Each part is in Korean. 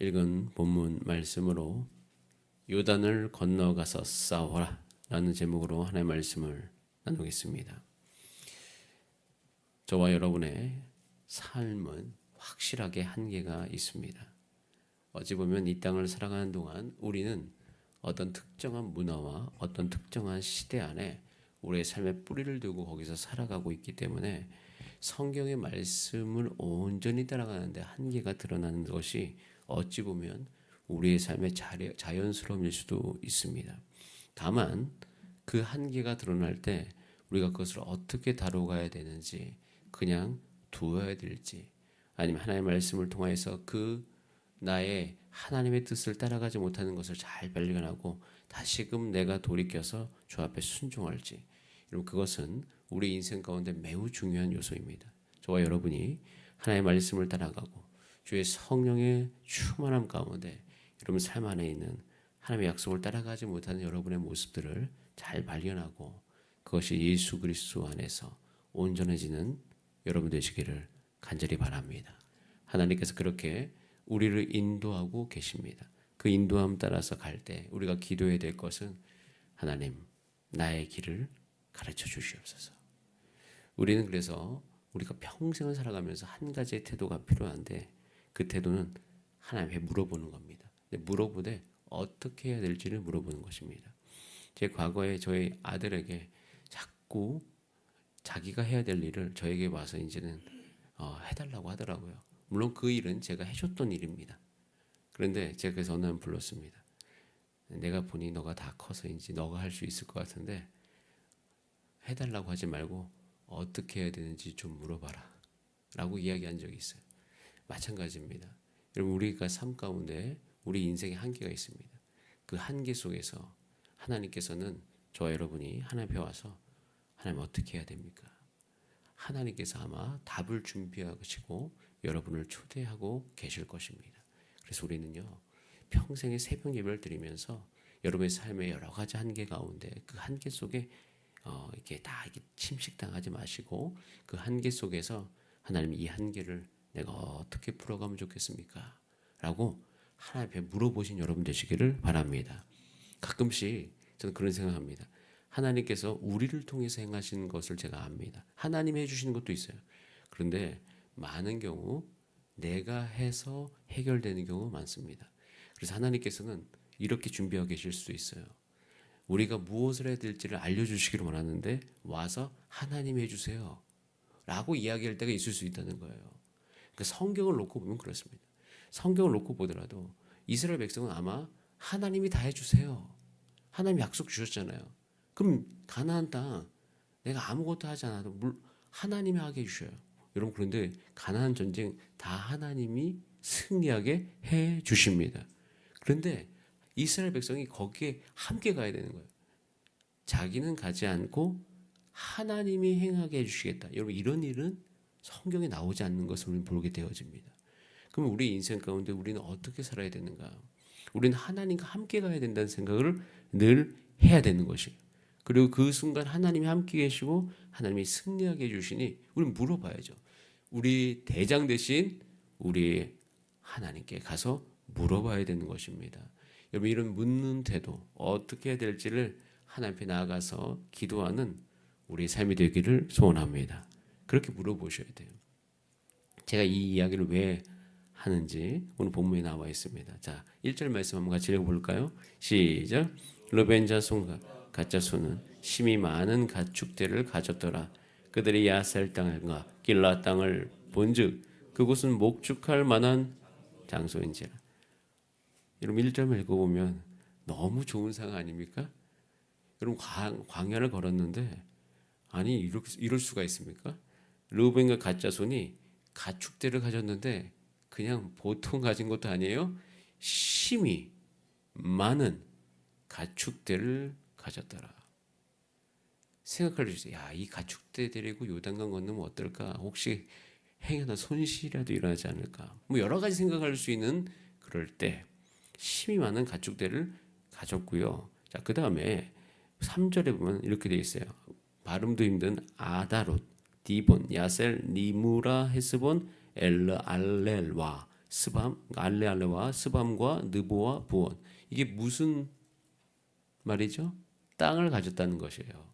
읽은 본문 말씀으로 요단을 건너가서 싸워라 라는 제목으로 하나님의 말씀을 나누겠습니다. 저와 여러분의 삶은 확실하게 한계가 있습니다. 어찌 보면 이 땅을 살아가는 동안 우리는 어떤 특정한 문화와 어떤 특정한 시대 안에 우리의 삶의 뿌리를 두고 거기서 살아가고 있기 때문에 성경의 말씀을 온전히 따라가는데 한계가 드러나는 것이 어찌 보면 우리의 삶의 자연스러움일 수도 있습니다. 다만 그 한계가 드러날 때 우리가 그것을 어떻게 다뤄가야 되는지, 그냥 두어야 될지, 아니면 하나님의 말씀을 통해서 그 나의 하나님의 뜻을 따라가지 못하는 것을 잘 발견하고 다시금 내가 돌이켜서 주 앞에 순종할지, 여러분 그것은 우리 인생 가운데 매우 중요한 요소입니다. 저와 여러분이 하나님의 말씀을 따라가고 주의 성령의 충만함 가운데 여러분 삶 안에 있는 하나님의 약속을 따라가지 못하는 여러분의 모습들을 잘 발견하고 그것이 예수 그리스도 안에서 온전해지는 여러분 되시기를 간절히 바랍니다. 하나님께서 그렇게 우리를 인도하고 계십니다. 그 인도함 따라서 갈 때 우리가 기도해야 될 것은 하나님 나의 길을 가르쳐 주시옵소서. 우리는 그래서 우리가 평생을 살아가면서 한 가지의 태도가 필요한데 그 태도는 하나님께 물어보는 겁니다. 물어보되 어떻게 해야 될지를 물어보는 것입니다. 제 과거에 저희 아들에게 자꾸 자기가 해야 될 일을 저에게 와서 이제는 해달라고 하더라고요. 물론 그 일은 제가 해줬던 일입니다. 그런데 제가 그래서 어느 날 불렀습니다. 내가 보니 너가 다 커서인지 너가 할 수 있을 것 같은데 해달라고 하지 말고 어떻게 해야 되는지 좀 물어봐라 라고 이야기한 적이 있어요. 마찬가지입니다. 여러분 우리가 삶 가운데 우리 인생에 한계가 있습니다. 그 한계 속에서 하나님께서는 저와 여러분이 하나님 앞에 와서 하나님 어떻게 해야 됩니까? 하나님께서 아마 답을 준비하시고 여러분을 초대하고 계실 것입니다. 그래서 우리는요 평생의 새벽 예배를 드리면서 여러분의 삶의 여러 가지 한계 가운데 그 한계 속에 이렇게 침식당하지 마시고 그 한계 속에서 하나님 이 한계를 내가 어떻게 풀어가면 좋겠습니까? 라고 하나님 앞에 물어보신 여러분 되시기를 바랍니다. 가끔씩 저는 그런 생각합니다. 하나님께서 우리를 통해서 행하시는 것을 제가 압니다. 하나님이 해주시는 것도 있어요. 그런데 많은 경우 내가 해서 해결되는 경우가 많습니다. 그래서 하나님께서는 이렇게 준비하고 계실 수도 있어요. 우리가 무엇을 해야 될지를 알려주시기를 원하는데 와서 하나님이 해주세요 라고 이야기할 때가 있을 수 있다는 거예요. 그러니까 성경을 놓고 보면 그렇습니다. 성경을 놓고 보더라도 이스라엘 백성은 아마 하나님이 다 해주세요. 하나님 약속 주셨잖아요. 그럼 가나안 땅 내가 아무것도 하지 않아도 하나님이 하게 해주셔요. 여러분 그런데 가나안 전쟁 다 하나님이 승리하게 해 주십니다. 그런데 이스라엘 백성이 거기에 함께 가야 되는 거예요. 자기는 가지 않고 하나님이 행하게 해주시겠다. 여러분 이런 일은 성경에 나오지 않는 것을 우리는 보게 되어집니다. 그럼 우리 인생 가운데 우리는 어떻게 살아야 되는가? 우리는 하나님과 함께 가야 된다는 생각을 늘 해야 되는 것이에요. 그리고 그 순간 하나님이 함께 계시고 하나님이 승리하게 해주시니 우리는 물어봐야죠. 우리 대장 대신 우리 하나님께 가서 물어봐야 되는 것입니다. 여러분 이런 묻는 태도 어떻게 해야 될지를 하나님 앞에 나아가서 기도하는 우리의 삶이 되기를 소원합니다. 그렇게 물어보셔야 돼요. 제가 이 이야기를 왜 하는지 오늘 본문에 나와 있습니다. 자, 1절 말씀 한번 같이 읽어볼까요? 시작. 르벤 자손과 갓 자손은 심히 많은 가축대를 가졌더라. 그들이 야셀 땅과 길라 땅을 본즉 그곳은 목축할 만한 장소인지라. 여러분 1절 읽어보면 너무 좋은 상황 아닙니까? 여러분 광야를 걸었는데 아니 이럴 수가 있습니까? 르우벤과 갓 자손이 가축대를 가졌는데 그냥 보통 가진 것도 아니에요. 심히 많은 가축대를 가졌더라. 생각할 수 있어요. 야, 이 가축대 데리고 요단강 건너면 어떨까? 혹시 행여나 손실이라도 일어나지 않을까? 뭐 여러 가지 생각할 수 있는 그럴 때 심히 많은 가축대를 가졌고요. 자, 그 다음에 3절에 보면 이렇게 되어 있어요. 발음도 힘든 아다롯, 디본, 야셀, 니무라, 헤스본, 엘르, 알렐와 스밤, 알레알레와 스밤과 느보와 부온. 이게 무슨 말이죠? 땅을 가졌다는 것이에요.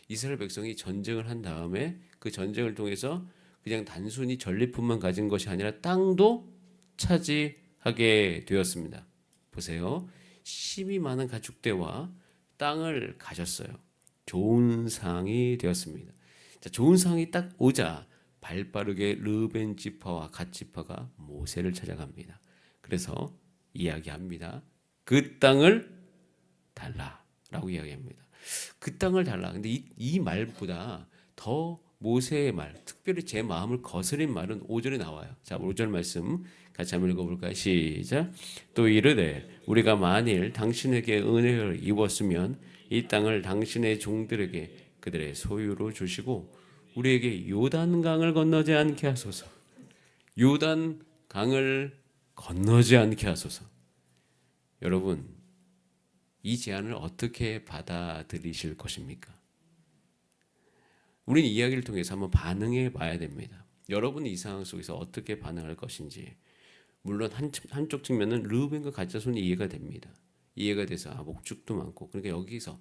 이스라엘 백성이 전쟁을 한 다음에 그 전쟁을 통해서 그냥 단순히 전리품만 가진 것이 아니라 땅도 차지하게 되었습니다. 보세요. 심이 많은 가축대와 땅을 가졌어요. 좋은 상이 되었습니다. 자, 좋은 상이 딱 오자 발빠르게 르벤 지파와 갓 지파가 모세를 찾아갑니다. 그래서 이야기합니다. 그 땅을 달라라고 이야기합니다. 그 땅을 달라. 근데 이 말보다 더 모세의 말, 특별히 제 마음을 거스린 말은 5절에 나와요. 자, 5절 말씀 같이 한번 읽어볼까요? 시작. 또 이르되 우리가 만일 당신에게 은혜를 입었으면 이 땅을 당신의 종들에게 그들의 소유로 주시고 우리에게 요단강을 건너지 않게 하소서. 요단강을 건너지 않게 하소서. 여러분, 이 제안을 어떻게 받아들이실 것입니까? 우리는 이야기를 통해서 한번 반응해 봐야 됩니다. 여러분은 이 상황 속에서 어떻게 반응할 것인지. 물론 한쪽 측면은 르우벤과 갓 자손이 이해가 됩니다. 이해가 돼서 목축도 많고, 그러니까 여기서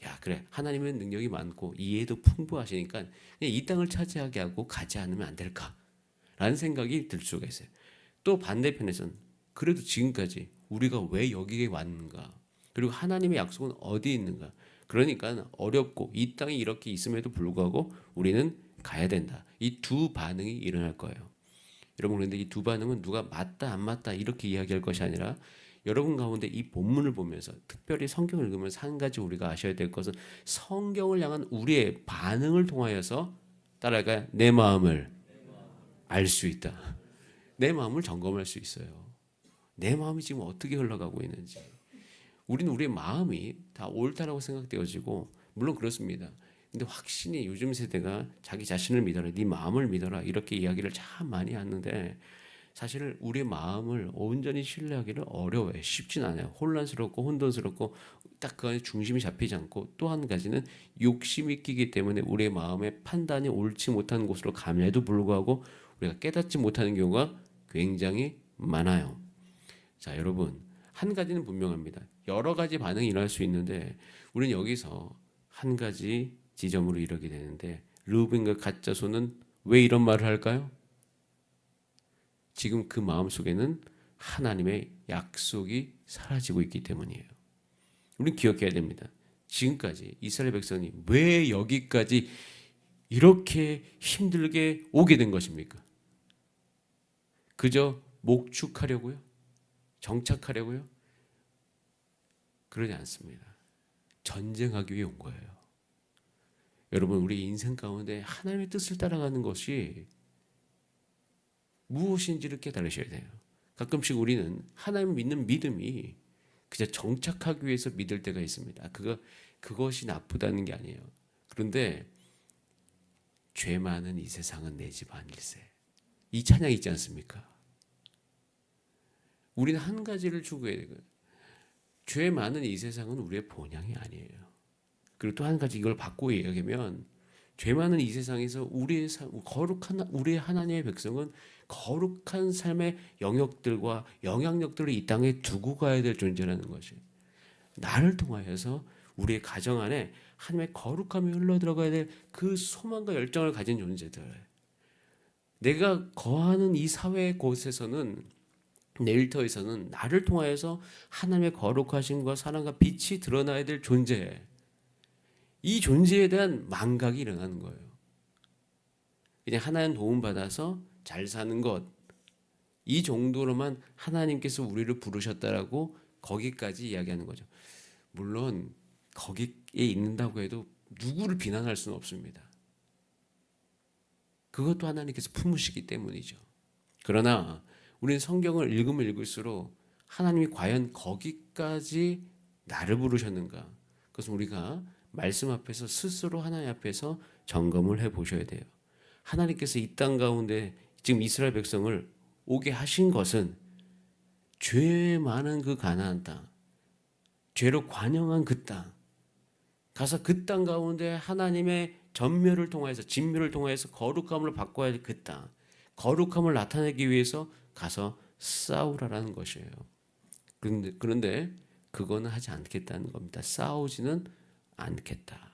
야 그래, 하나님은 능력이 많고 이해도 풍부하시니까 그냥 이 땅을 차지하게 하고 가지 않으면 안 될까라는 생각이 들 수가 있어요. 또 반대편에서는 그래도 지금까지 우리가 왜 여기에 왔는가, 그리고 하나님의 약속은 어디에 있는가, 그러니까 어렵고 이 땅이 이렇게 있음에도 불구하고 우리는 가야 된다. 이 두 반응이 일어날 거예요. 여러분, 그런데 이 두 반응은 누가 맞다 안 맞다 이렇게 이야기할 것이 아니라 여러분 가운데 이 본문을 보면서, 특별히 성경을 읽으면서 한 가지 우리가 아셔야 될 것은 성경을 향한 우리의 반응을 통하여서 따라가 내 마음을 알 수 있다. 내 마음을 점검할 수 있어요. 내 마음이 지금 어떻게 흘러가고 있는지. 우리는 우리의 마음이 다 옳다라고 생각되어지고, 물론 그렇습니다. 근데 확신이 요즘 세대가 자기 자신을 믿어라, 네 마음을 믿어라 이렇게 이야기를 참 많이 하는데, 사실 우리의 마음을 온전히 신뢰하기를 어려워요. 쉽진 않아요. 혼란스럽고 혼돈스럽고 딱 그 안에 중심이 잡히지 않고, 또 한 가지는 욕심이 끼기 때문에 우리의 마음의 판단이 옳지 못한 곳으로 감에도 불구하고 우리가 깨닫지 못하는 경우가 굉장히 많아요. 자, 여러분, 한 가지는 분명합니다. 여러 가지 반응이 일어날 수 있는데 우리는 여기서 한 가지 지점으로 이르게 되는데, 르우벤과 갓 자손은 왜 이런 말을 할까요? 지금 그 마음 속에는 하나님의 약속이 사라지고 있기 때문이에요. 우리는 기억해야 됩니다. 지금까지 이스라엘 백성이 왜 여기까지 이렇게 힘들게 오게 된 것입니까? 그저 목축하려고요? 정착하려고요? 그러지 않습니다. 전쟁하기 위해 온 거예요. 여러분, 우리 인생 가운데 하나님의 뜻을 따라가는 것이 무엇인지를 깨달으셔야 돼요. 가끔씩 우리는 하나님을 믿는 믿음이 그저 정착하기 위해서 믿을 때가 있습니다. 그것이 나쁘다는 게 아니에요. 그런데 죄 많은 이 세상은 내 집 아닐세. 이 찬양 있지 않습니까? 우리는 한 가지를 추구해야 돼요. 죄 많은 이 세상은 우리의 본향이 아니에요. 그리고 또 한 가지 이걸 바꾸고 얘기하면, 죄 많은 이 세상에서 거룩한 우리의 하나님의 백성은 거룩한 삶의 영역들과 영향력들을 이 땅에 두고 가야 될 존재라는 것이, 나를 통하여서 우리의 가정 안에 하나님의 거룩함이 흘러들어가야 될 그 소망과 열정을 가진 존재들. 내가 거하는 이 사회 곳에서는, 내 일터에서는 나를 통하여서 하나님의 거룩하심과 사랑과 빛이 드러나야 될 존재, 이 존재에 대한 망각이 일어나는 거예요. 그냥 하나님 도움받아서 잘 사는 것, 이 정도로만 하나님께서 우리를 부르셨다라고 거기까지 이야기하는 거죠. 물론 거기에 있는다고 해도 누구를 비난할 수는 없습니다. 그것도 하나님께서 품으시기 때문이죠. 그러나 우리는 성경을 읽으면 읽을수록 하나님이 과연 거기까지 나를 부르셨는가, 그것은 우리가 말씀 앞에서 스스로 하나님 앞에서 점검을 해보셔야 돼요. 하나님께서 이 땅 가운데 지금 이스라엘 백성을 오게 하신 것은 죄 많은 그 가나안 땅, 죄로 관영한 그 땅, 가서 그 땅 가운데 하나님의 전멸을 통해서, 진멸을 통해서 거룩함을 바꿔야 할 그 땅, 거룩함을 나타내기 위해서 가서 싸우라라는 것이에요. 그런데 그거는 하지 않겠다는 겁니다. 싸우지는 않겠다.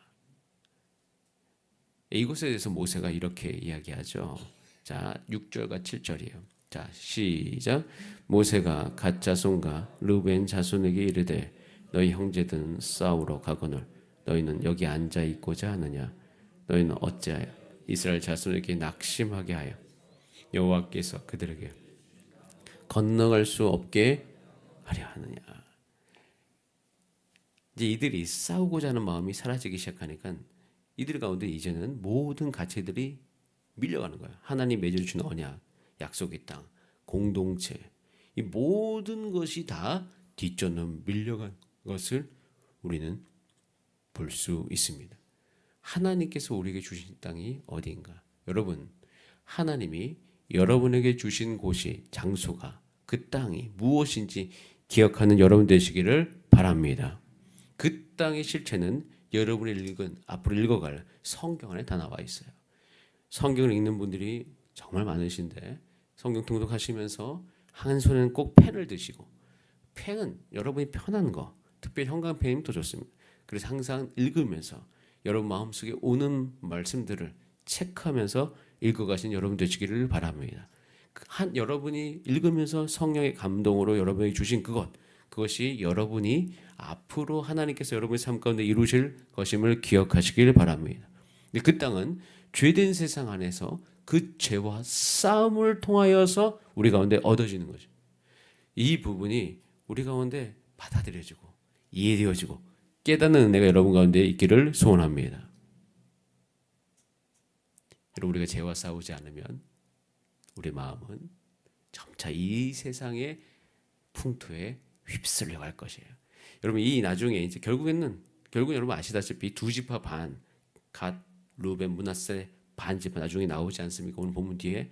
이것에 대해서 모세가 이렇게 이야기하죠. 자, 6절과 7절이에요. 자, 시작. 모세가 갓 자손과 르벤 자손에게 이르되 너희 형제들은 싸우러 가거늘 너희는 여기 앉아 있고자 하느냐? 너희는 어찌하여 이스라엘 자손에게 낙심하게 하여 여호와께서 그들에게 건너갈 수 없게 하려 하느냐? 이제 이들이 싸우고자 하는 마음이 사라지기 시작하니까 이들 가운데 이제는 모든 가치들이 밀려가는 거예요. 하나님 맺어주신 언약, 약속의 땅, 공동체, 이 모든 것이 다 뒷전으로 밀려간 것을 우리는 볼 수 있습니다. 하나님께서 우리에게 주신 땅이 어디인가? 여러분, 하나님이 여러분에게 주신 곳이, 장소가, 그 땅이 무엇인지 기억하는 여러분 되시기를 바랍니다. 그 땅의 실체는 여러분이 앞으로 읽어갈 성경 안에 다 나와 있어요. 성경을 읽는 분들이 정말 많으신데 성경 통독하시면서 한 손에는 꼭 펜을 드시고, 펜은 여러분이 편한 거, 특별히 형광펜이면 더 좋습니다. 그래서 항상 읽으면서 여러분 마음속에 오는 말씀들을 체크하면서 읽어가신 여러분 되시기를 바랍니다. 여러분이 읽으면서 성령의 감동으로 여러분이 주신 그것이 여러분이 앞으로 하나님께서 여러분의 삶 가운데 이루실 것임을 기억하시길 바랍니다. 그 땅은 죄된 세상 안에서 그 죄와 싸움을 통하여서 우리 가운데 얻어지는 거죠. 이 부분이 우리 가운데 받아들여지고 이해되어지고 깨닫는 은혜가 여러분 가운데 있기를 소원합니다. 여러분, 우리가 죄와 싸우지 않으면 우리 마음은 점차 이 세상의 풍토에 휩쓸려 갈 것이에요. 여러분, 이 나중에 이제 결국은 여러분 아시다시피 두 지파 반, 갓, 루벤, 므낫세 반 지파 나중에 나오지 않습니까? 오늘 본문 뒤에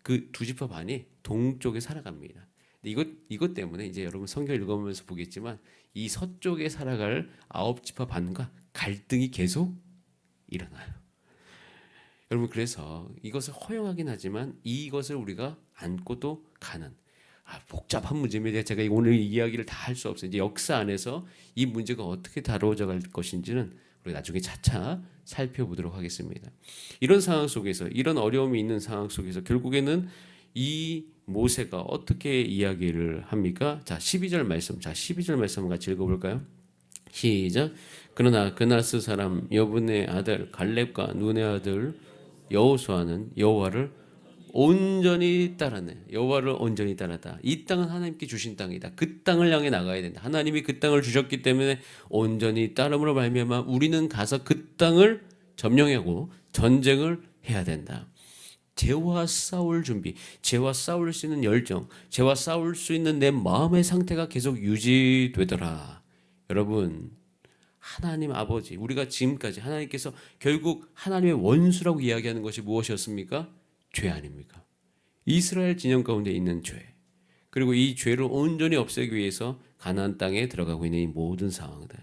그 두 지파 반이 동쪽에 살아갑니다. 이것 때문에 이제 여러분 성경 읽어보면서 보겠지만 이 서쪽에 살아갈 9지파 반과 갈등이 계속 일어나요. 여러분, 그래서 이것을 허용하긴 하지만 이것을 우리가 안고도 가는 복잡한 문제입니다. 제가 오늘 이야기를 다 할 수 없어요. 이제 역사 안에서 이 문제가 어떻게 다루어져 갈 것인지는 우리가 나중에 차차 살펴보도록 하겠습니다. 이런 상황 속에서, 이런 어려움이 있는 상황 속에서 결국에는 이 모세가 어떻게 이야기를 합니까? 자, 12절 말씀. 자, 12절 말씀 같이 읽어볼까요? 시작. 그러나 그나스 사람 여분의 아들 갈렙과 눈의 아들 여호수아는 여호와를 온전히 따랐네. 여호와를 온전히 따랐다. 이 땅은 하나님께 주신 땅이다. 그 땅을 향해 나가야 된다. 하나님이 그 땅을 주셨기 때문에 온전히 따름으로 말미암아 우리는 가서 그 땅을 점령하고 전쟁을 해야 된다. 죄와 싸울 준비, 죄와 싸울 수 있는 열정, 죄와 싸울 수 있는 내 마음의 상태가 계속 유지되더라. 여러분, 하나님 아버지, 우리가 지금까지 하나님께서 결국 하나님의 원수라고 이야기하는 것이 무엇이었습니까? 죄 아닙니까? 이스라엘 진영 가운데 있는 죄, 그리고 이 죄를 온전히 없애기 위해서 가나안 땅에 들어가고 있는 이 모든 상황들.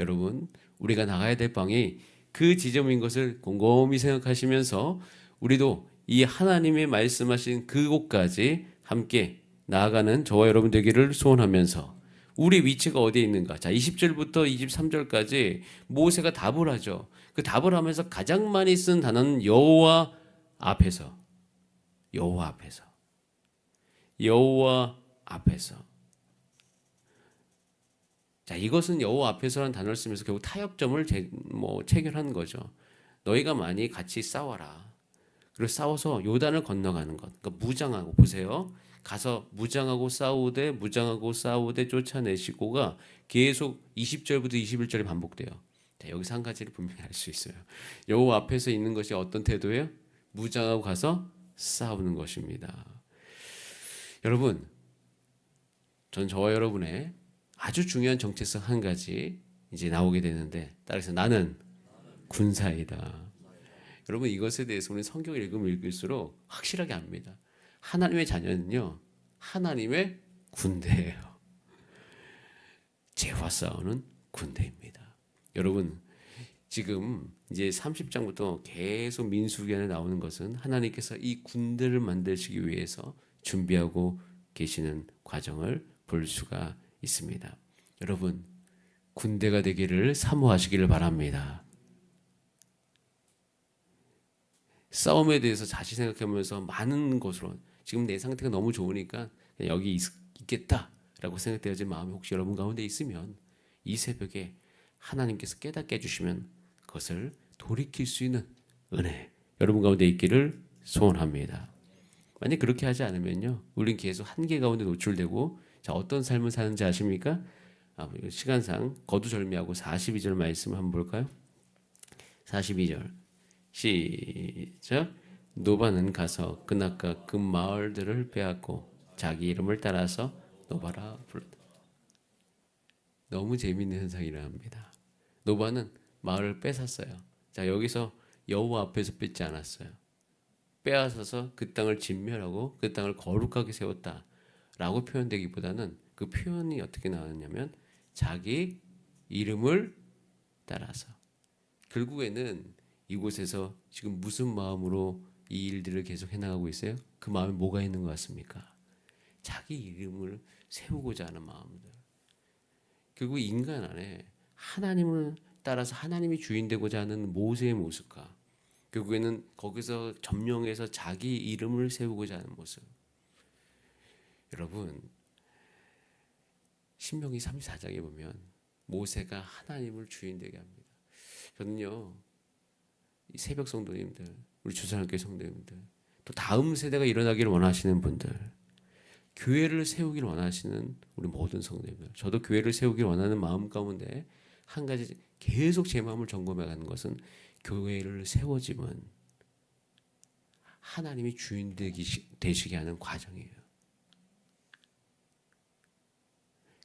여러분, 우리가 나가야 될 방이 그 지점인 것을 곰곰이 생각하시면서 우리도 이 하나님의 말씀하신 그곳까지 함께 나아가는 저와 여러분 되기를 소원하면서 우리 위치가 어디에 있는가? 자, 20절부터 23절까지 모세가 답을 하죠. 그 답을 하면서 가장 많이 쓴 단어는 여호와 앞에서. 여호와 앞에서. 여호와 앞에서. 자, 이것은 여호와 앞에서라는 단어를 쓰면서 결국 타협점을 체결한 거죠. 너희가 많이 같이 싸워라. 그리고 싸워서 요단을 건너가는 것. 그러니까 무장하고, 보세요. 가서 무장하고 싸우되 쫓아내시고가 계속 20절부터 21절에 반복돼요. 자, 여기서 한 가지를 분명히 알 수 있어요. 여호와 앞에서 있는 것이 어떤 태도예요? 무장하고 가서 싸우는 것입니다. 여러분, 전 저와 여러분의 아주 중요한 정체성 한 가지 이제 나오게 되는데, 따라서 나는 군사이다. 여러분, 이것에 대해서 우리는 성경을 읽으면 읽을수록 확실하게 압니다. 하나님의 자녀는요, 하나님의 군대예요. 죄와 싸우는 군대입니다. 여러분, 지금 이제 30장부터 계속 민수기 안에 나오는 것은 하나님께서 이 군대를 만드시기 위해서 준비하고 계시는 과정을 볼 수가 있습니다. 여러분, 군대가 되기를 사모하시기를 바랍니다. 싸움에 대해서 다시 생각하면서 많은 것으로 지금 내 상태가 너무 좋으니까 그냥 여기 있겠다라고 생각되어진 마음이 혹시 여러분 가운데 있으면 이 새벽에 하나님께서 깨닫게 해주시면 그것을 돌이킬 수 있는 은혜 여러분 가운데 있기를 소원합니다. 만약 그렇게 하지 않으면요, 우린 계속 한계 가운데 노출되고, 자, 어떤 삶을 사는지 아십니까? 시간상 거두절미하고 42절 말씀 한번 볼까요? 42절 시작. 노바는 가서 그나까 그 마을들을 빼앗고 자기 이름을 따라서 노바라 불렀다. 너무 재미있는 현상이라 합니다. 노바는 마을을 뺏었어요. 자, 여기서 여호와 앞에서 뺏지 않았어요. 빼앗아서 그 땅을 진멸하고 그 땅을 거룩하게 세웠다라고 표현되기보다는 그 표현이 어떻게 나왔냐면 자기 이름을 따라서. 결국에는 이곳에서 지금 무슨 마음으로 이 일들을 계속 해나가고 있어요? 그 마음에 뭐가 있는 것 같습니까? 자기 이름을 세우고자 하는 마음들. 결국 인간 안에 하나님을 따라서 하나님이 주인 되고자 하는 모세의 모습과 결국에는 거기서 점령해서 자기 이름을 세우고자 하는 모습. 여러분, 신명기 34장에 보면 모세가 하나님을 주인 되게 합니다. 저는요, 이 새벽 성도님들, 우리 주산학교 성도님들, 또 다음 세대가 일어나기를 원하시는 분들, 교회를 세우기를 원하시는 우리 모든 성도님들, 저도 교회를 세우기를 원하는 마음 가운데 한 가지 계속 제 마음을 점검해 가는 것은 교회를 세워지면 하나님이 주인 되시게 하는 과정이에요.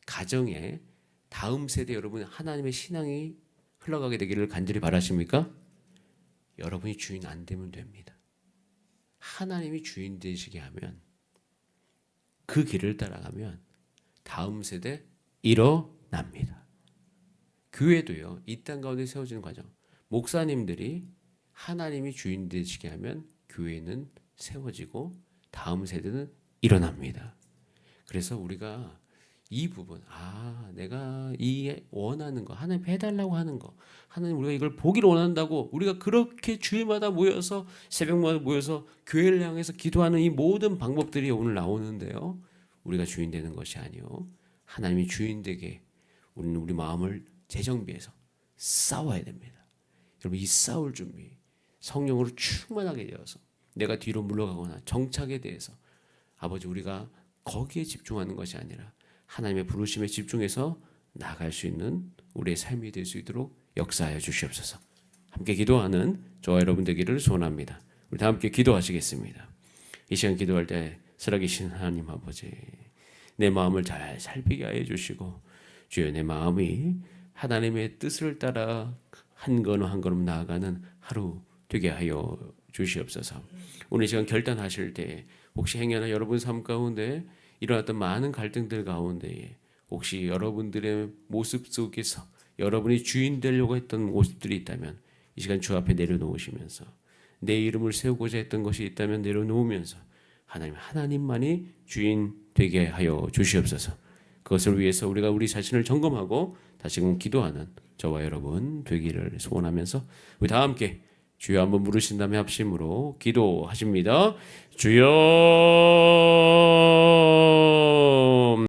가정에 다음 세대 여러분 하나님의 신앙이 흘러가게 되기를 간절히 바라십니까? 여러분이 주인 안 되면 됩니다. 하나님이 주인 되시게 하면 그 길을 따라가면 다음 세대 일어납니다. 교회도요, 이 땅 가운데 세워지는 과정. 목사님들이 하나님이 주인 되시게 하면 교회는 세워지고 다음 세대는 일어납니다. 그래서 우리가 이 부분, 내가 이 원하는 거, 하나님 해달라고 하는 거, 하나님 우리가 이걸 보기를 원한다고 우리가 그렇게 주일마다 모여서 새벽마다 모여서 교회를 향해서 기도하는 이 모든 방법들이 오늘 나오는데요, 우리가 주인 되는 것이 아니요, 하나님이 주인 되게 우리는 우리 마음을 재정비해서 싸워야 됩니다. 여러분, 이 싸울 준비, 성령으로 충만하게 되어서 내가 뒤로 물러가거나 정착에 대해서 아버지 우리가 거기에 집중하는 것이 아니라 하나님의 부르심에 집중해서 나아갈 수 있는 우리의 삶이 될 수 있도록 역사하여 주시옵소서. 함께 기도하는 저와 여러분 되기를 소원합니다. 우리 다 함께 기도하시겠습니다. 이 시간 기도할 때 살아계신 하나님 아버지, 내 마음을 잘 살피게 하여 주시고 주여 내 마음이 하나님의 뜻을 따라 한 걸음 한 걸음 나아가는 하루 되게 하여 주시옵소서. 오늘 이 시간 결단하실 때 혹시 행여나 여러분 삶 가운데 일어났던 많은 갈등들 가운데 혹시 여러분들의 모습 속에서 여러분이 주인 되려고 했던 모습들이 있다면 이 시간 주 앞에 내려놓으시면서 내 이름을 세우고자 했던 것이 있다면 내려놓으면서 하나님만이 주인 되게 하여 주시옵소서. 그것을 위해서 우리가 우리 자신을 점검하고 다시금 기도하는 저와 여러분 되기를 소원하면서 우리 다 함께 주여 한번 부르신 다음에 합심으로 기도하십니다. 주여